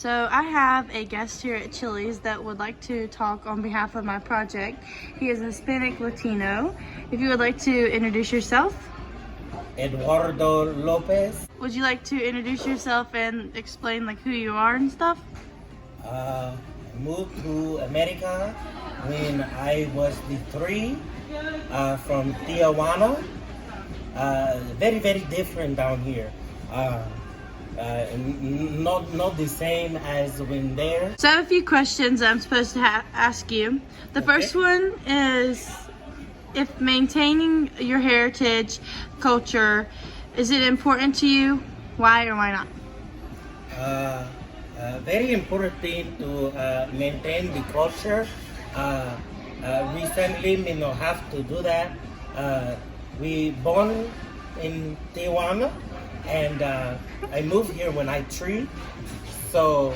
So I have a guest here at Chili's that would like to talk on behalf of my project. He is a Hispanic Latino. If you would like to introduce yourself. Eduardo Lopez. Would you like to introduce yourself and explain like who you are and stuff? Moved to America when I was the three from Tijuana. Very, very different down here. Not the same as when there. So I have a few questions I'm supposed to ask you. The first one is, if maintaining your heritage culture, is it important to you? Why or why not? Very important thing to maintain the culture. Recently, have to do that. We born in Tijuana, and I moved here when I 3, so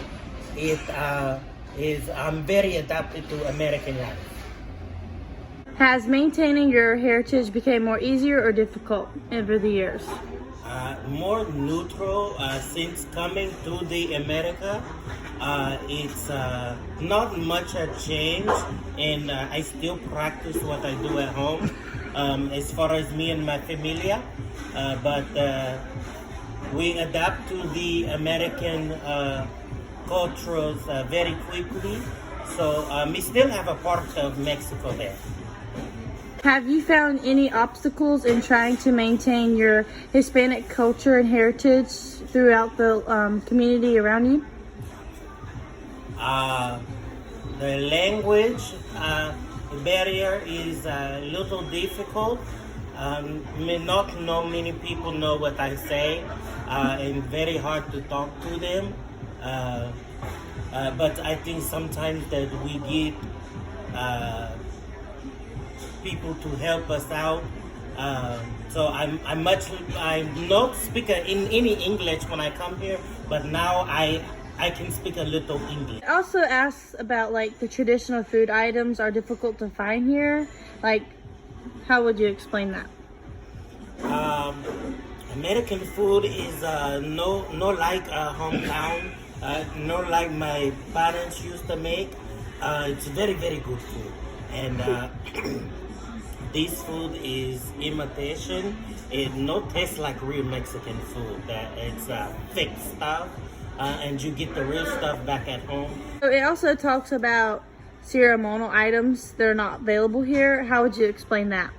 I'm very adapted to American life. Has maintaining your heritage become more easier or difficult over the years? More neutral since coming to the America. It's not much a change, and I still practice what I do at home as far as me and my familia, but we adapt to the American cultures very quickly, so we still have a part of Mexico there. Have you found any obstacles in trying to maintain your Hispanic culture and heritage throughout the community around you? The language barrier is a little difficult. Not many people know what I say, and very hard to talk to them. But I think sometimes that we get people to help us out. So I'm not speaking in any English when I come here, but now I can speak a little English. It also asks about like the traditional food items are difficult to find here. Like, how would you explain that? American food is no like hometown, no like my parents used to make. It's very, very good food, and this food is imitation. It not tastes like real Mexican food. That it's thick stuff, and you get the real stuff back at home. So it also talks about ceremonial items that are not available here. How would you explain that?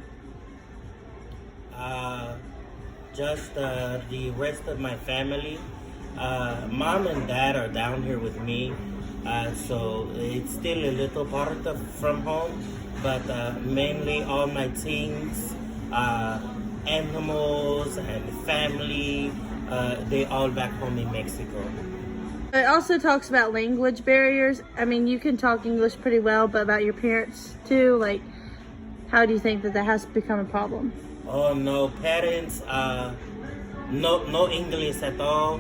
Just the rest of my family. Mom and dad are down here with me, so it's still a little part of from home, but mainly all my things, animals and family, they all back home in Mexico. It also talks about language barriers. I mean, you can talk English pretty well, but about your parents too, like, how do you think that has become a problem? Oh no, parents, no English at all.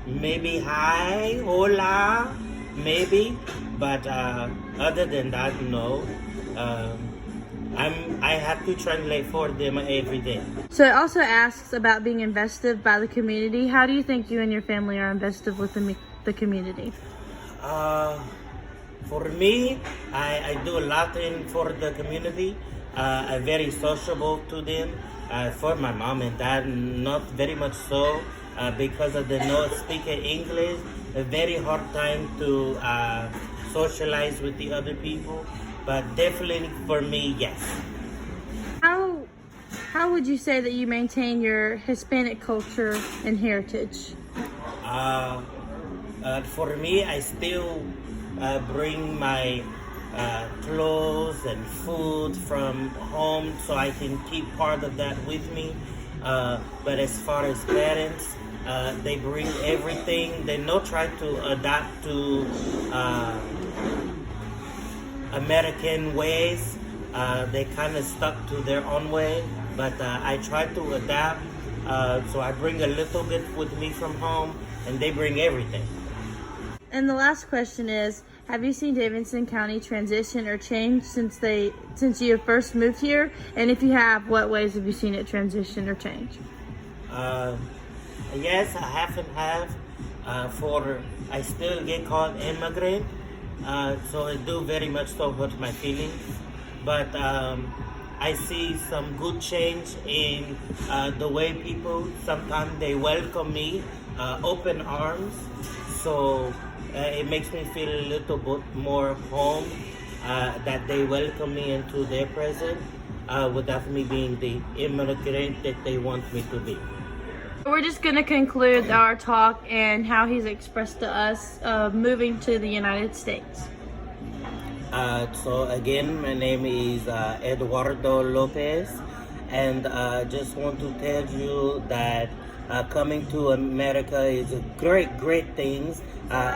Maybe hi, hola, maybe, but other than that, no. I have to translate for them every day. So it also asks about being invested by the community. How do you think you and your family are invested with the community? For me, I do a lot for the community. I'm very sociable to them. For my mom and dad, not very much so, because of the not speaking English. A very hard time to socialize with the other people. But definitely for me, yes. How would you say that you maintain your Hispanic culture and heritage? For me, I still bring my clothes and food from home, so I can keep part of that with me. But as far as parents, they bring everything. They not try to adapt to American ways. They kind of stuck to their own way, but I try to adapt. So I bring a little bit with me from home, and they bring everything. And the last question is, have you seen Davidson County transition or change since you first moved here? And if you have, what ways have you seen it transition or change? Yes, I have. For I still get called immigrant, so it do very much so hurt my feelings. But I see some good change in the way people sometimes they welcome me, open arms. So it makes me feel a little bit more home that they welcome me into their presence without me being the immigrant that they want me to be. We're just going to conclude our talk and how he's expressed to us moving to the United States. So again, my name is Eduardo Lopez, and just want to tell you that coming to America is a great things.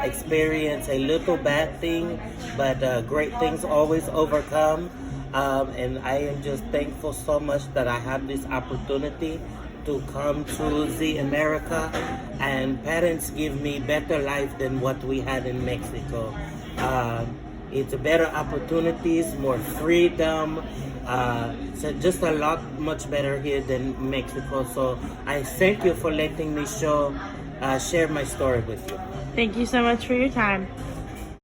Experience a little bad thing, but great things always overcome. And I am just thankful so much that I have this opportunity to come to the America, and parents give me better life than what we had in Mexico. It's better opportunities, more freedom, so just a lot much better here than Mexico. So I thank you for letting me share my story with you. Thank you so much for your time.